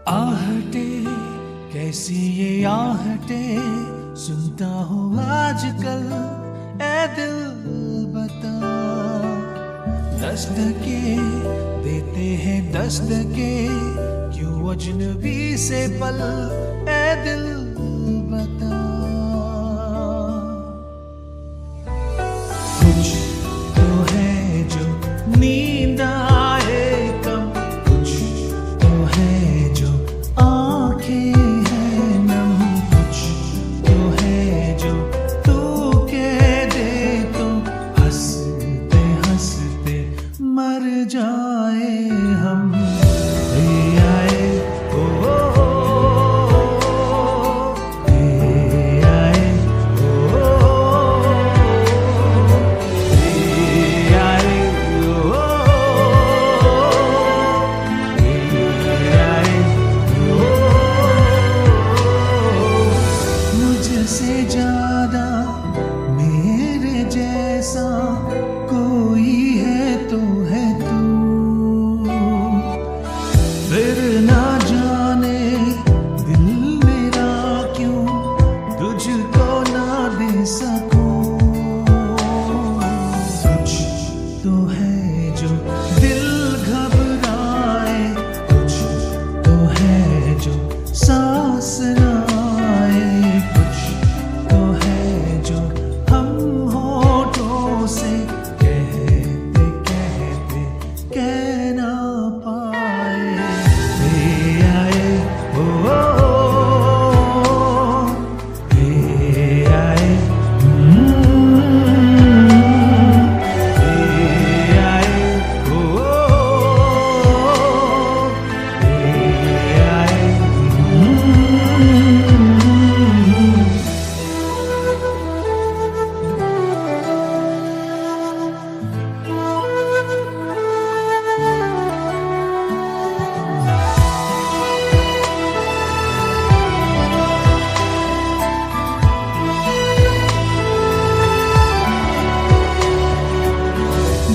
आहटे कैसी ये आहटे सुनता हूँ आजकल, ए दिल बता। दस्तके देते हैं दस्तके, क्यों अजनबी से पल, ए दिल बता। कुछ तो है जो नींद आए कम, कुछ तो है जो आंखें हैं नम, कुछ तो है जो तू कह दे तो हंसते हंसते मर जाए हम। ले आए से ज्यादा मेरे जैसा कोई है तो है तू, फिर ना जाने दिल मेरा क्यों तुझको ना दे सकूं। कुछ तो है जो दिल घबराए, कुछ तो है जो सांस ना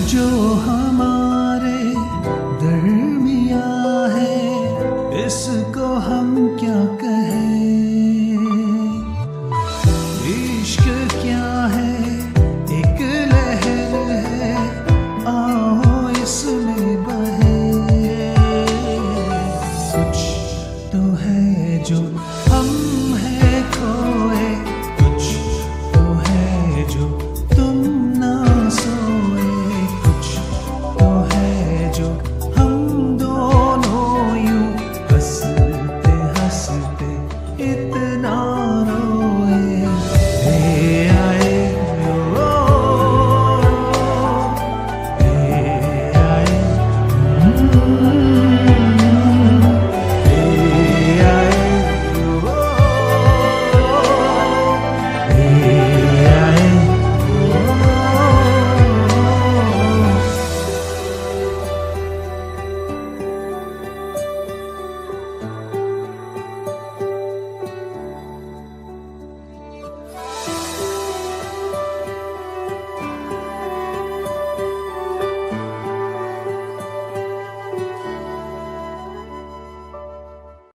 जो